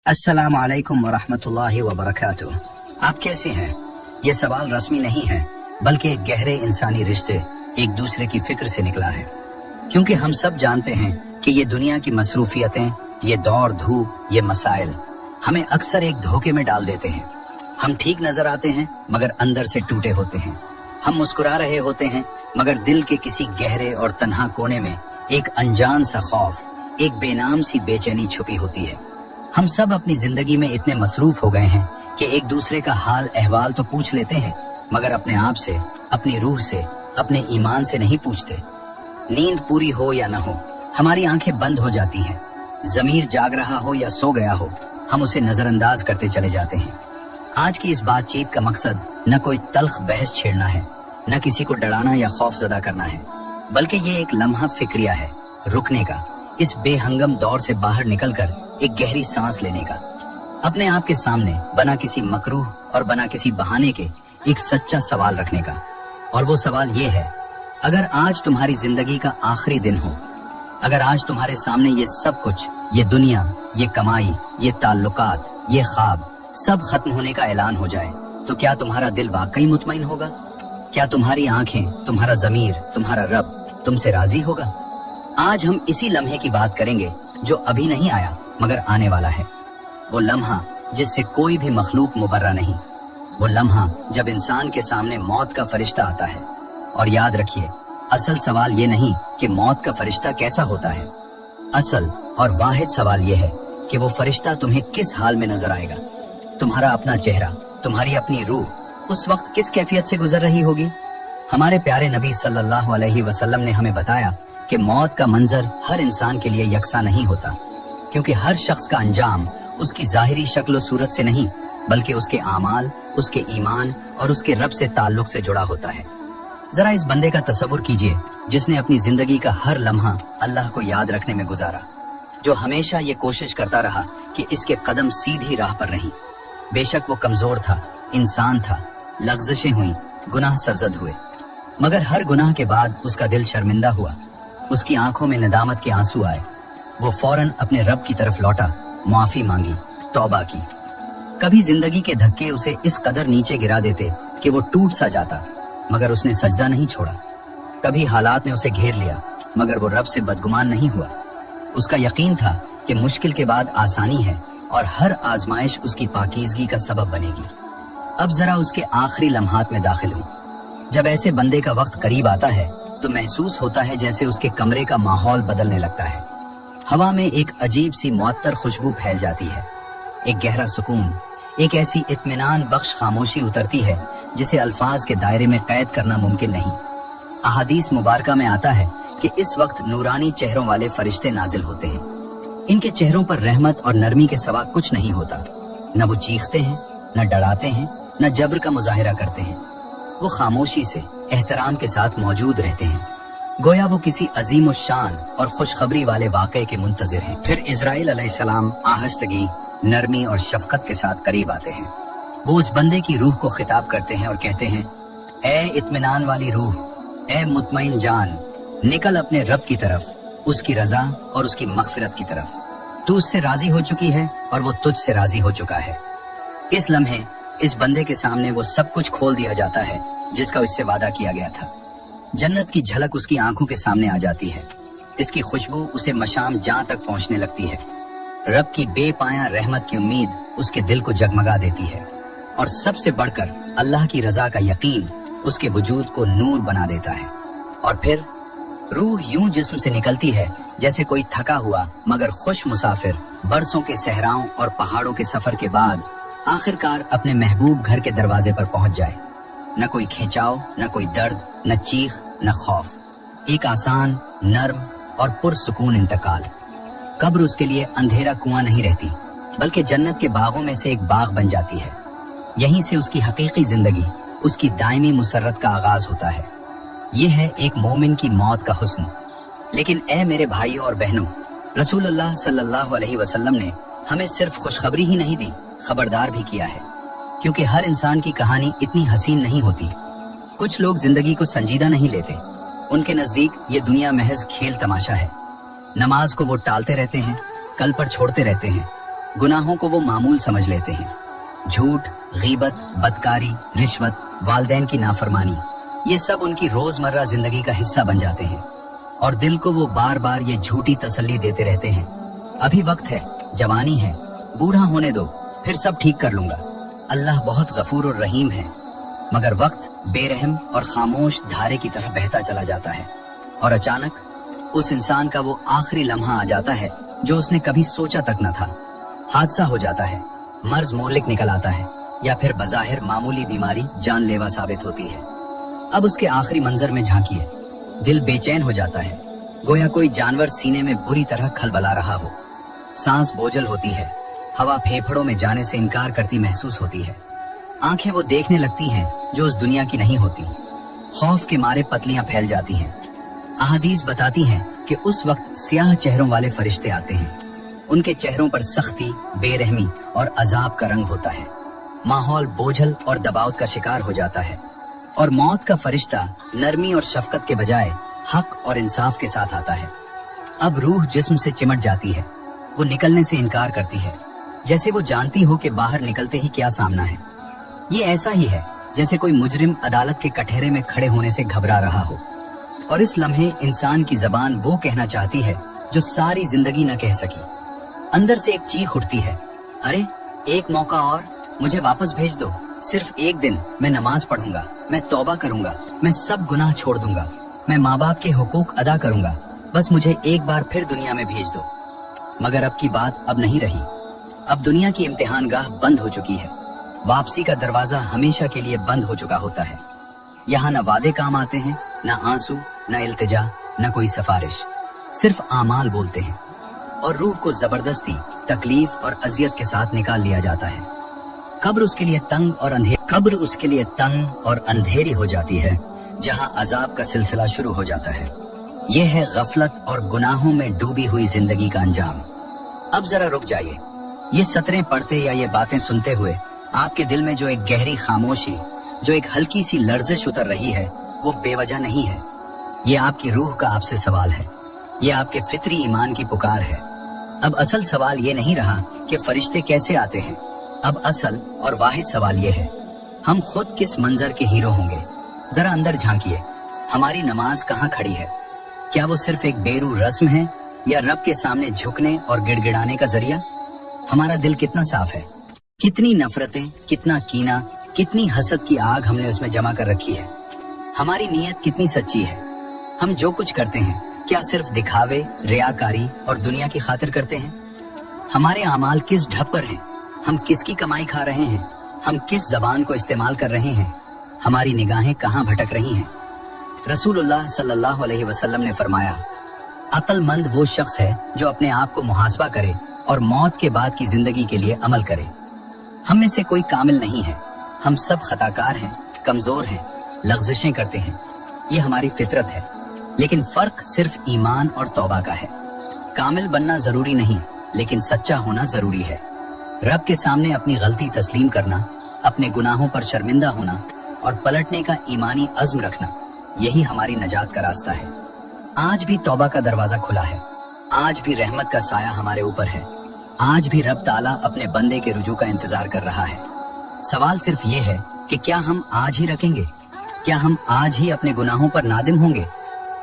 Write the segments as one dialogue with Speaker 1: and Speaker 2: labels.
Speaker 1: अस्सलाम वालेकुम वरहमतुल्लाहि वबरकातुह। आप कैसे हैं? ये सवाल रस्मी नहीं है, बल्कि एक गहरे इंसानी रिश्ते एक दूसरे की फिक्र से निकला है। क्योंकि हम सब जानते हैं कि ये दुनिया की मसरूफियतें, ये दौड़ धूप, ये मसाइल हमें अक्सर एक धोखे में डाल देते हैं। हम ठीक नजर आते हैं मगर अंदर से टूटे होते हैं। हम मुस्कुरा रहे होते हैं मगर दिल के किसी गहरे और तन्हा कोने में एक अनजान सा खौफ, एक बेनाम सी बेचैनी छुपी होती है। हम सब अपनी जिंदगी में इतने मसरूफ हो गए हैं कि एक दूसरे का हाल अहवाल तो पूछ लेते हैं, मगर अपने आप से, अपनी रूह से, अपने ईमान से नहीं पूछते। नींद पूरी हो या न हो, हमारी आंखें बंद हो जाती हैं। ज़मीर जाग रहा हो या सो गया हो, हम उसे नजरअंदाज करते चले जाते हैं। आज की इस बातचीत का मकसद न कोई तल्ख बहस छेड़ना है, न किसी को डराना या खौफजदा करना है, बल्कि ये एक लम्हा फिक्रिया है, रुकने का, इस बेहंगम दौर से बाहर निकलकर एक गहरी सांस लेने का, अपने आप के सामने बना किसी मकरूह और बना किसी बहाने के एक सच्चा सवाल रखने का। और वो सवाल ये है, अगर आज तुम्हारी जिंदगी का आखिरी दिन हो, अगर आज तुम्हारे सामने ये सब कुछ, ये दुनिया, ये कमाई, ये ताल्लुकात, ये ख्वाब सब खत्म होने का ऐलान हो जाए, तो क्या तुम्हारा दिल वाकई मुतमईन होगा? क्या तुम्हारी आंखें, तुम्हारा ज़मीर, तुम्हारा रब तुमसे राजी होगा? आज हम इसी लम्हे की बात करेंगे जो अभी नहीं आया मगर आने वाला है। वो लम्हा जिससे कोई भी मखलूक मुबर्रा नहीं। वो लम्हा जब इंसान के सामने मौत का फरिश्ता आता है। और याद रखिए, असल सवाल ये नहीं कि मौत का फरिश्ता कैसा होता है। असल और वाहिद सवाल ये है कि वो फरिश्ता तुम्हें किस हाल में नजर आएगा। तुम्हारा अपना चेहरा, तुम्हारी अपनी रूह उस वक्त किस कैफियत से गुजर रही होगी। हमारे प्यारे नबी सल्लल्लाहु अलैहि वसल्लम ने हमें बताया कि मौत का मंजर हर इंसान के लिए यकसा नहीं होता, क्योंकि हर शख्स का अंजाम उसकी जाहिरी शक्ल सूरत से नहीं, बल्कि उसके आमाल, उसके ईमान और उसके रब से ताल्लुक से जुड़ा होता है। जरा इस बंदे का तसव्वुर कीजिए जिसने अपनी जिंदगी का हर लम्हा अल्लाह को याद रखने में गुजारा, जो हमेशा ये कोशिश करता रहा कि इसके कदम सीधी राह पर रहें। बेशक वो कमजोर था, इंसान था, लग़्ज़िशें हुई, गुनाह सरजद हुए, मगर हर गुनाह के बाद उसका दिल शर्मिंदा हुआ, उसकी आंखों में नदामत के आंसू आए। वो फौरन अपने रब की तरफ लौटा, माफी मांगी, तौबा की। कभी जिंदगी के धक्के उसे इस कदर नीचे गिरा देते कि वो टूट सा जाता, मगर उसने सजदा नहीं छोड़ा। कभी हालात ने उसे घेर लिया, मगर वो रब से बदगुमान नहीं हुआ। उसका यकीन था कि मुश्किल के बाद आसानी है और हर आजमाइश उसकी पाकीज़गी का सबब बनेगी। अब जरा उसके आखिरी लम्हात में दाखिल हूँ। जब ऐसे बंदे का वक्त करीब आता है तो महसूस होता है जैसे उसके कमरे का माहौल बदलने लगता है। हवा में एक अजीब सी मुअत्तर खुशबू फैल जाती है, एक गहरा सुकून, एक ऐसी इत्मीनान बख्श खामोशी उतरती है जिसे अल्फाज के दायरे में कैद करना मुमकिन नहीं। अहादीस मुबारका में आता है कि इस वक्त नूरानी चेहरों वाले फरिश्ते नाजिल होते हैं। इनके चेहरों पर रहमत और नरमी के सिवा कुछ नहीं होता। न वो चीखते हैं, न डराते हैं, न जबर का मुजाहिरा करते हैं। वो खामोशी से, एहतराम के साथ मौजूद रहते हैं, गोया वो किसी अजीम शान और खुशखबरी वाले वाक़े के मुंतज़िर हैं। फिर इज़राइल अलैहिस्सलाम आहस्तगी, नरमी और शफकत के साथ करीब आते हैं। वो उस बंदे की रूह को खिताब करते हैं और कहते हैं, ए इत्मीनान वाली रूह, ए मुतमईन जान, निकल अपने रब की तरफ, उसकी रजा और उसकी मग़फ़िरत की तरफ। तू उससे राजी हो चुकी है और वो तुझसे राजी हो चुका है। इस लम्हे इस बंदे के सामने वो सब कुछ खोल दिया जाता है जिसका उससे वादा किया गया था। जन्नत की झलक उसकी आंखों के सामने आ जाती है। इसकी खुशबू उसे मशाम जां तक पहुंचने लगती है। रब की बेपाया रहमत की उम्मीद उसके दिल को जगमगा देती है, और सबसे बढ़कर अल्लाह की रजा का यकीन उसके वजूद को नूर बना देता है। और फिर रूह यूं जिस्म से निकलती है जैसे कोई थका हुआ मगर खुश मुसाफिर बरसों के सहराओं और पहाड़ों के सफर के बाद आखिरकार अपने महबूब घर के दरवाजे पर पहुंच जाए। न कोई खिंचाव, न कोई दर्द, न चीख, न खौफ, एक आसान, नर्म और पुरसुकून इंतकाल। कब्र उसके लिए अंधेरा कुआं नहीं रहती, बल्कि जन्नत के बागों में से एक बाग बन जाती है। यहीं से उसकी हकीकी जिंदगी, उसकी दायमी मुसर्रत का आगाज होता है। ये है एक मोमिन की मौत का हुस्न। लेकिन ए मेरे भाइयों और बहनों, रसूलुल्लाह सल्लल्लाहु अलैहि वसल्लम ने हमें सिर्फ खुशखबरी ही नहीं दी, खबरदार भी किया है। क्योंकि हर इंसान की कहानी इतनी हसीन नहीं होती। कुछ लोग जिंदगी को संजीदा नहीं लेते। उनके नजदीक ये दुनिया महज खेल तमाशा है। नमाज को वो टालते रहते हैं, कल पर छोड़ते रहते हैं, गुनाहों को वो मामूल समझ लेते हैं। झूठ, गीबत, बदकारी, रिश्वत, वालिदैन की नाफरमानी, ये सब उनकी रोजमर्रा जिंदगी का हिस्सा बन जाते हैं और दिल को वो बार बार ये झूठी तसल्ली देते रहते हैं, अभी वक्त है, जवानी है, बूढ़ा होने दो, फिर सब ठीक कर लूंगा। अल्लाह बहुत गफूर और रहीम है। मगर वक्त बेरहम और खामोश धारे की तरह बहता चला जाता है और अचानक उस इंसान का वो आखिरी लम्हा आ जाता है जो उसने कभी सोचा तक न था। हादसा हो जाता है, मर्ज मोहलिक निकल आता है या फिर बज़ाहिर मामूली बीमारी जानलेवा साबित होती है। अब उसके आखिरी मंजर में झांकिए, दिल बेचैन हो जाता है, गोया कोई जानवर सीने में बुरी तरह खलबला रहा हो। सांस बोझल होती है, हवा फेफड़ों में जाने से इनकार करती महसूस होती है। आंखें वो देखने लगती हैं जो उस दुनिया की नहीं होती। खौफ के मारे पतलियां फैल जाती हैं। अहादीस बताती हैं कि उस वक्त स्याह चेहरों वाले फरिश्ते आते हैं। उनके चेहरों पर सख्ती, बेरहमी और अजाब का रंग होता है। माहौल बोझल और दबाव का शिकार हो जाता है और मौत का फरिश्ता नरमी और शफकत के बजाय हक और इंसाफ के साथ आता है। अब रूह जिस्म से चिमट जाती है, वो निकलने से इनकार करती है, जैसे वो जानती हो कि बाहर निकलते ही क्या सामना है। ये ऐसा ही है जैसे कोई मुजरिम अदालत के कटहरे में खड़े होने से घबरा रहा हो और इस लम्हे इंसान की जबान वो कहना चाहती है जो सारी जिंदगी न कह सकी। अंदर से एक चीख उठती है, अरे एक मौका और, मुझे वापस भेज दो। सिर्फ एक दिन मैं नमाज पढ़ूंगा, मैं तौबा करूंगा, मैं सब गुनाह छोड़ दूंगा, मैं माँ बाप के हुकूक अदा करूंगा, बस मुझे एक बार फिर दुनिया में भेज दो। मगर अब की बात अब नहीं रही। अब दुनिया की इम्तिहान गाह बंद हो चुकी है। वापसी का दरवाजा हमेशा के लिए बंद हो चुका होता है। यहाँ न वादे काम आते हैं, न आंसू, न इल्तिजा, न कोई सिफारिश, सिर्फ आमाल बोलते हैं और रूह को जबरदस्ती, तकलीफ और अजियत के साथ निकाल लिया जाता है। कब्र उसके लिए तंग और अंधेरी हो जाती है, जहाँ अजाब का सिलसिला शुरू हो जाता है। यह है गफलत और गुनाहों में डूबी हुई जिंदगी का अंजाम। अब जरा रुक जाइए। ये सतरें पढ़ते या ये बातें सुनते हुए आपके दिल में जो एक गहरी खामोशी, जो एक हल्की सी लर्जिश उतर रही है, वो बेवजह नहीं है। ये आपकी रूह का आपसे सवाल है, ये आपके फितरी ईमान की पुकार है। अब असल सवाल ये नहीं रहा कि फरिश्ते कैसे आते हैं। अब असल और वाहिद सवाल ये है, हम खुद किस मंजर के हीरो होंगे। जरा अंदर झांकिए, हमारी नमाज कहाँ खड़ी है? क्या वो सिर्फ एक बेरू रस्म है या रब के सामने झुकने और गिड़गिड़ाने का जरिया? हमारा दिल कितना साफ है? कितनी नफरतें, कितना कीना, कितनी हसद की आग हमने उसमें जमा कर रखी है? हमारी नीयत कितनी सच्ची है? हम जो कुछ करते हैं क्या सिर्फ दिखावे, रियाकारी और दुनिया की खातिर करते हैं? हमारे अमाल किस ढब पर हैं? हम किसकी कमाई खा रहे हैं? हम किस जबान को इस्तेमाल कर रहे हैं? हमारी निगाहें कहाँ भटक रही हैं? रसूलुल्लाह सल्लल्लाहु अलैहि वसल्लम ने फरमाया, अक्लमंद वो शख्स है जो अपने आप को मुहासबा करे और मौत के बाद की जिंदगी के लिए अमल करे। हम में से कोई कामिल नहीं है, हम सब खताकार हैं, कमजोर हैं, लग़्ज़िशें करते हैं। ये हमारी फितरत है, लेकिन फर्क सिर्फ ईमान और तौबा का है। कामिल बनना जरूरी नहीं, लेकिन सच्चा होना जरूरी है। रब के सामने अपनी गलती तस्लीम करना, अपने गुनाहों पर शर्मिंदा होना और पलटने का ईमानी अज़्म रखना, यही हमारी नजात का रास्ता है। आज भी तौबा का दरवाजा खुला है, आज भी रहमत का साया हमारे ऊपर है, आज भी रब ताला अपने बंदे के रुजू का इंतजार कर रहा है। सवाल सिर्फ ये है कि क्या हम आज ही रखेंगे? क्या हम आज ही अपने गुनाहों पर नादिम होंगे?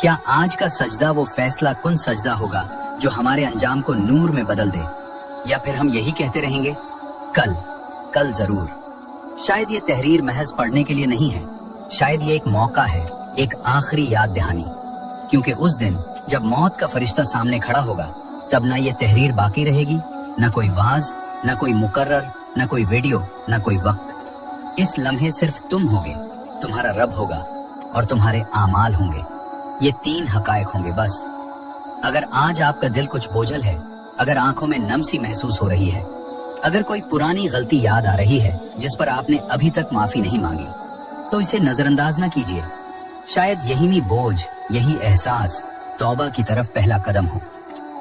Speaker 1: क्या आज का सजदा वो फैसला कुन सजदा होगा जो हमारे अंजाम को नूर में बदल दे? या फिर हम यही कहते रहेंगे, कल जरूर। शायद ये तहरीर महज पढ़ने के लिए नहीं है, शायद ये एक मौका है, एक आखिरी याद दहानी, क्योंकि उस दिन जब मौत का फरिश्ता सामने खड़ा होगा, तब ना ये तहरीर बाकी रहेगी, न कोई वाज, न कोई मुकर्रर, न कोई वीडियो, न कोई वक्त। इस लम्हे सिर्फ तुम होगे, तुम्हारा रब होगा और तुम्हारे आमाल होंगे। ये 3 हकायक होंगे बस। अगर आज आपका दिल कुछ बोझल है, अगर आंखों में नम सी महसूस हो रही है, अगर कोई पुरानी गलती याद आ रही है जिस पर आपने अभी तक माफी नहीं मांगी, तो इसे नजरअंदाज न कीजिए। शायद यही बोझ, यही एहसास तौबा की तरफ पहला कदम हो।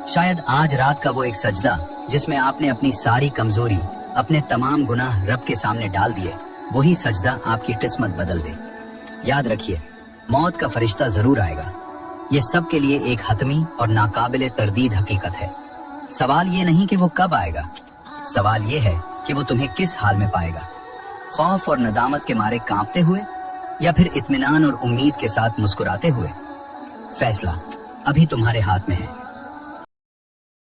Speaker 1: शायद आज रात का वो एक सजदा जिसमें आपने अपनी सारी कमजोरी, अपने तमाम गुनाह रब के सामने डाल दिए, वही सजदा आपकी किस्मत बदल दे। याद रखिए, मौत का फरिश्ता जरूर आएगा। ये सब के लिए एक हतमी और नाकाबिले तरदीद हकीकत है। सवाल ये नहीं कि वो कब आएगा, سوال یہ ہے کہ وہ تمہیں کس حال میں پائے گا، خوف اور ندامت کے مارے کانپتے ہوئے یا پھر اطمینان اور امید کے ساتھ مسکراتے ہوئے؟ فیصلہ ابھی تمہارے ہاتھ میں ہے۔